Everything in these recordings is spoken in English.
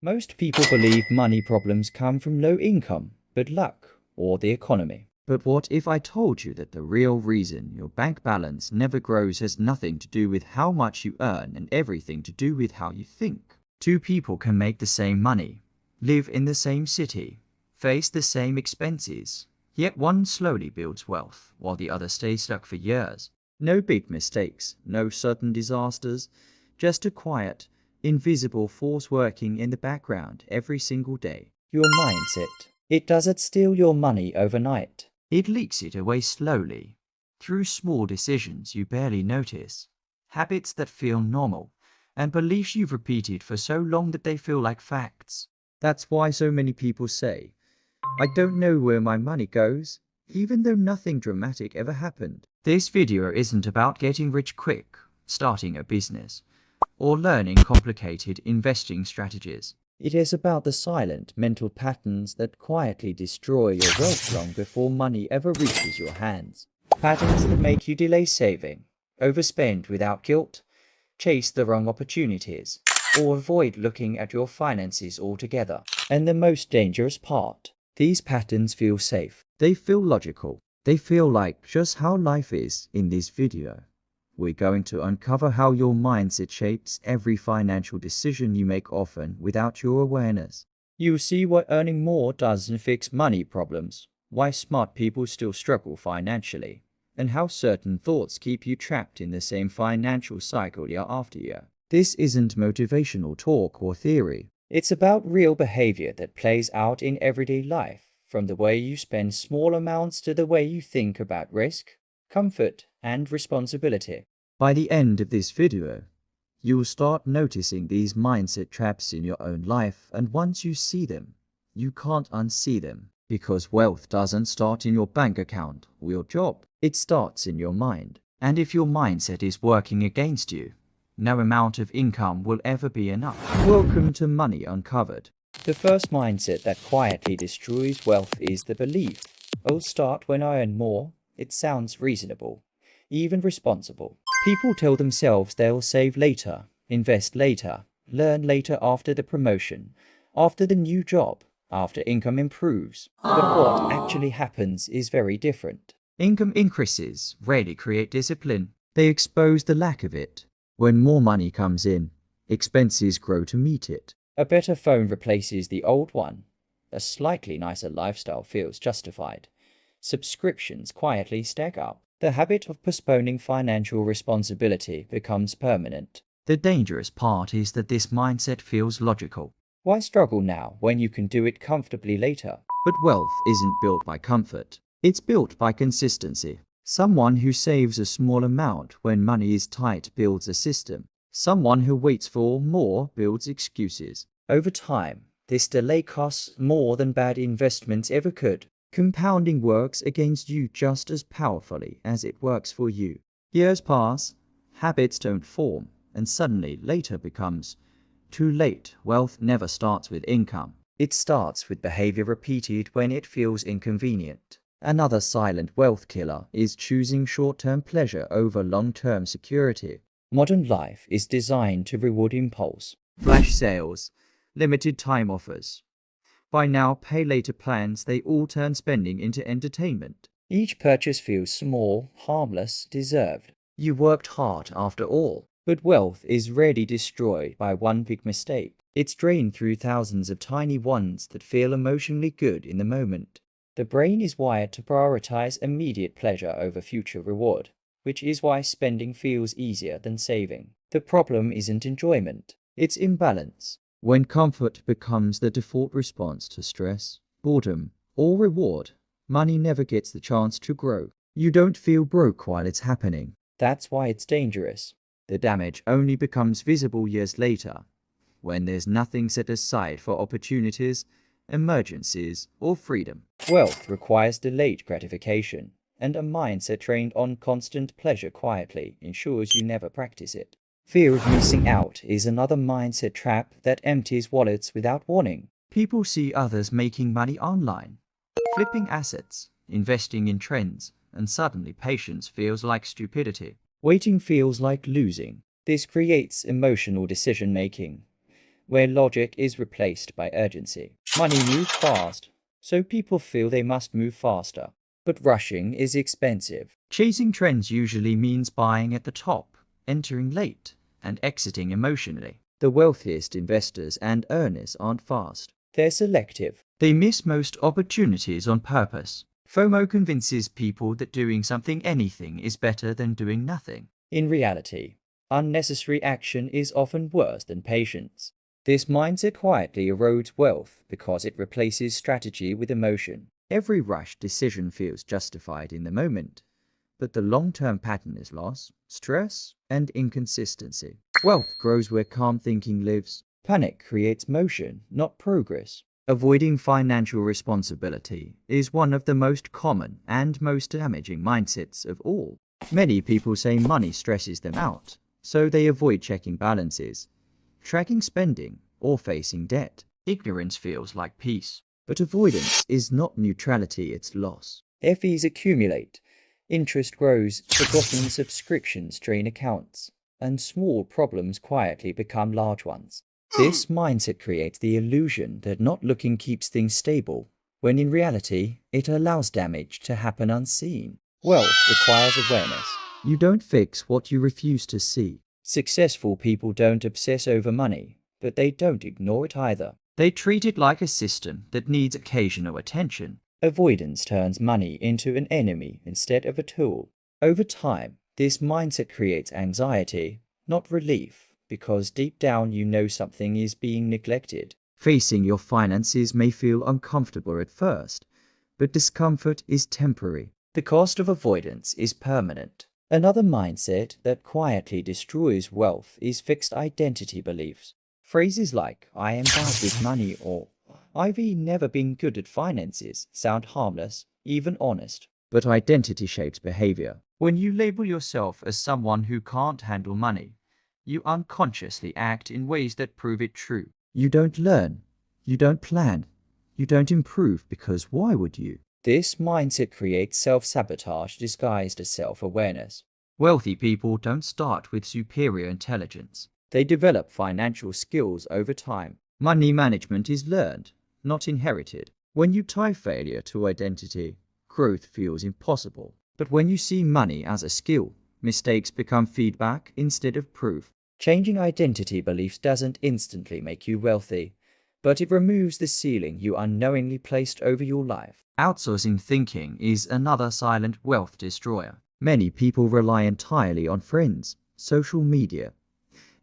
Most people believe money problems come from low income, bad luck, or the economy. But what if I told you that the real reason your bank balance never grows has nothing to do with how much you earn and everything to do with how you think? Two people can make the same money, live in the same city, face the same expenses, yet one slowly builds wealth while the other stays stuck for years. No big mistakes, no sudden disasters, just a quiet, invisible force working in the background every single day. Your mindset. It doesn't steal your money overnight. It leaks it away slowly, through small decisions you barely notice, habits that feel normal, and beliefs you've repeated for so long that they feel like facts. That's why so many people say, I don't know where my money goes, even though nothing dramatic ever happened. This video isn't about getting rich quick, starting a business, or learning complicated investing strategies. It is about the silent mental patterns that quietly destroy your wealth long before money ever reaches your hands. Patterns that make you delay saving, overspend without guilt, chase the wrong opportunities, or avoid looking at your finances altogether. And the most dangerous part, these patterns feel safe. They feel logical. They feel like just how life is. In this video, we're going to uncover how your mindset shapes every financial decision you make, often without your awareness. You'll see what earning more doesn't fix money problems, why smart people still struggle financially, and how certain thoughts keep you trapped in the same financial cycle year after year. This isn't motivational talk or theory. It's about real behavior that plays out in everyday life, from the way you spend small amounts to the way you think about risk, comfort, and responsibility. By the end of this video, you'll start noticing these mindset traps in your own life, and once you see them, you can't unsee them. Because wealth doesn't start in your bank account or your job. It starts in your mind. And if your mindset is working against you, no amount of income will ever be enough. Welcome to Money Uncovered. The first mindset that quietly destroys wealth is the belief, I'll start when I earn more. It sounds reasonable, even responsible. People tell themselves they'll save later, invest later, learn later after the promotion, after the new job, after income improves. But what actually happens is very different. Income increases rarely create discipline. They expose the lack of it. When more money comes in, expenses grow to meet it. A better phone replaces the old one. A slightly nicer lifestyle feels justified. Subscriptions quietly stack up. The habit of postponing financial responsibility becomes permanent. The dangerous part is that this mindset feels logical. Why struggle now when you can do it comfortably later? But wealth isn't built by comfort. It's built by consistency. Someone who saves a small amount when money is tight builds a system. Someone who waits for more builds excuses. Over time, this delay costs more than bad investments ever could. Compounding works against you just as powerfully as it works for you. Years pass, habits don't form, and suddenly later becomes too late. Wealth never starts with income. It starts with behavior repeated when it feels inconvenient. Another silent wealth killer is choosing short-term pleasure over long-term security. Modern life is designed to reward impulse. Flash sales, limited time offers, buy now, pay later plans, they all turn spending into entertainment. Each purchase feels small, harmless, deserved. You worked hard after all. But wealth is rarely destroyed by one big mistake. It's drained through thousands of tiny ones that feel emotionally good in the moment. The brain is wired to prioritize immediate pleasure over future reward, which is why spending feels easier than saving. The problem isn't enjoyment, it's imbalance. When comfort becomes the default response to stress, boredom, or reward, money never gets the chance to grow. You don't feel broke while it's happening. That's why it's dangerous. The damage only becomes visible years later, when there's nothing set aside for opportunities, emergencies, or freedom. Wealth requires delayed gratification, and a mindset trained on constant pleasure quietly ensures you never practice it. Fear of missing out is another mindset trap that empties wallets without warning. People see others making money online, flipping assets, investing in trends, and suddenly patience feels like stupidity. Waiting feels like losing. This creates emotional decision-making. where logic is replaced by urgency. Money moves fast, so people feel they must move faster. But rushing is expensive. Chasing trends usually means buying at the top, entering late, and exiting emotionally. The wealthiest investors and earners aren't fast. They're selective. They miss most opportunities on purpose. FOMO convinces people that doing anything is better than doing nothing. In reality, unnecessary action is often worse than patience. This mindset quietly erodes wealth because it replaces strategy with emotion. Every rushed decision feels justified in the moment, but the long-term pattern is loss, stress, and inconsistency. Wealth grows where calm thinking lives. Panic creates motion, not progress. Avoiding financial responsibility is one of the most common and most damaging mindsets of all. Many people say money stresses them out, so they avoid checking balances, tracking spending, or facing debt. Ignorance feels like peace, but avoidance is not neutrality, it's loss. Fees accumulate, interest grows, forgotten subscriptions drain accounts, and small problems quietly become large ones. This mindset creates the illusion that not looking keeps things stable, when in reality, it allows damage to happen unseen. Wealth requires awareness. You don't fix what you refuse to see. Successful people don't obsess over money, but they don't ignore it either. They treat it like a system that needs occasional attention. Avoidance turns money into an enemy instead of a tool. Over time, this mindset creates anxiety, not relief, because deep down you know something is being neglected. Facing your finances may feel uncomfortable at first, but discomfort is temporary. The cost of avoidance is permanent. Another mindset that quietly destroys wealth is fixed identity beliefs. Phrases like, "I am bad with money," or "I've never been good at finances" sound harmless, even honest. But identity shapes behavior. When you label yourself as someone who can't handle money, you unconsciously act in ways that prove it true. You don't learn, you don't plan, you don't improve because why would you? This mindset creates self-sabotage disguised as self-awareness. Wealthy people don't start with superior intelligence. They develop financial skills over time. Money management is learned, not inherited. When you tie failure to identity, growth feels impossible. But when you see money as a skill, mistakes become feedback instead of proof. Changing identity beliefs doesn't instantly make you wealthy, but it removes the ceiling you unknowingly placed over your life. Outsourcing thinking is another silent wealth destroyer. Many people rely entirely on friends, social media,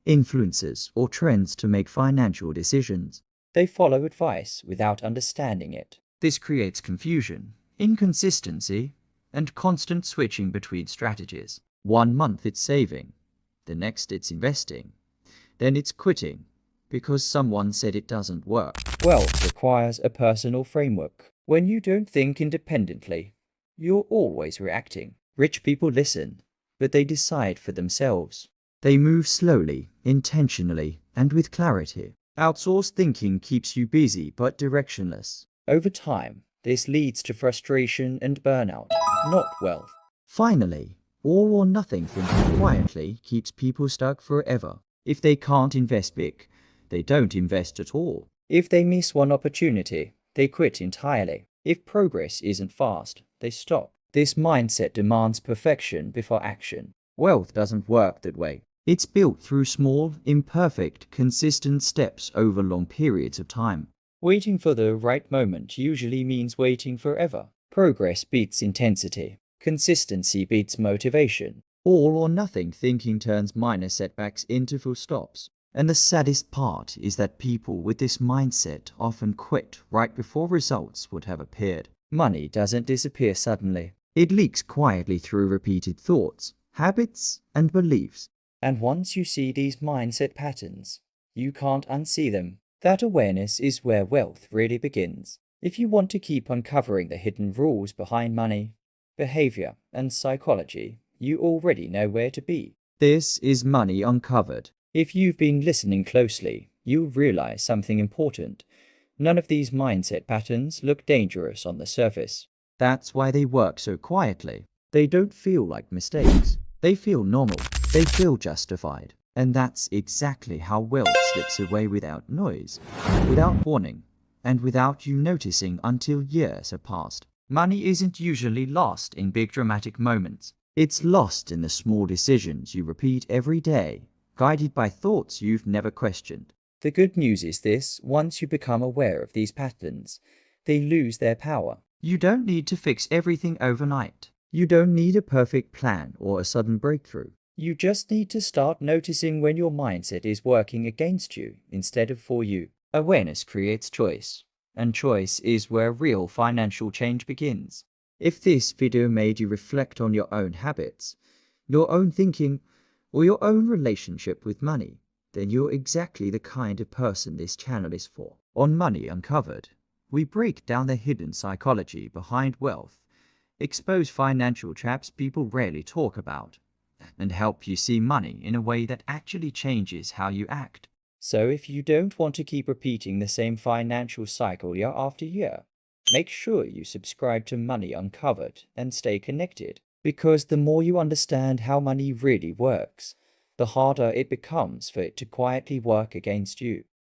influencers, or trends to make financial decisions. They follow advice without understanding it. This creates confusion, inconsistency, and constant switching between strategies. One month it's saving, the next it's investing, then it's quitting because someone said it doesn't work. Wealth requires a personal framework. When you don't think independently, you're always reacting. Rich people listen, but they decide for themselves. They move slowly, intentionally, and with clarity. Outsourced thinking keeps you busy but directionless. Over time, this leads to frustration and burnout, not wealth. Finally, all or nothing thinking quietly keeps people stuck forever. If they can't invest big, they don't invest at all. If they miss one opportunity, they quit entirely. If progress isn't fast, they stop. This mindset demands perfection before action. Wealth doesn't work that way. It's built through small, imperfect, consistent steps over long periods of time. Waiting for the right moment usually means waiting forever. Progress beats intensity. Consistency beats motivation. All or nothing thinking turns minor setbacks into full stops. And the saddest part is that people with this mindset often quit right before results would have appeared. Money doesn't disappear suddenly. It leaks quietly through repeated thoughts, habits, and beliefs. And once you see these mindset patterns, you can't unsee them. That awareness is where wealth really begins. If you want to keep uncovering the hidden rules behind money, behavior, and psychology, you already know where to be. This is Money Uncovered. If you've been listening closely, you'll realize something important. None of these mindset patterns look dangerous on the surface. That's why they work so quietly. They don't feel like mistakes. They feel normal. They feel justified. And that's exactly how wealth slips away without noise, without warning, and without you noticing until years have passed. Money isn't usually lost in big dramatic moments. It's lost in the small decisions you repeat every day, guided by thoughts you've never questioned. The good news is this: once you become aware of these patterns, they lose their power. You don't need to fix everything overnight. You don't need a perfect plan or a sudden breakthrough. You just need to start noticing when your mindset is working against you instead of for you. Awareness creates choice, and choice is where real financial change begins. If this video made you reflect on your own habits, your own thinking, or your own relationship with money, then you're exactly the kind of person this channel is for. On Money Uncovered, we break down the hidden psychology behind wealth, expose financial traps people rarely talk about, and help you see money in a way that actually changes how you act. So if you don't want to keep repeating the same financial cycle year after year, make sure you subscribe to Money Uncovered and stay connected, because the more you understand how money really works, the harder it becomes for it to quietly work against you.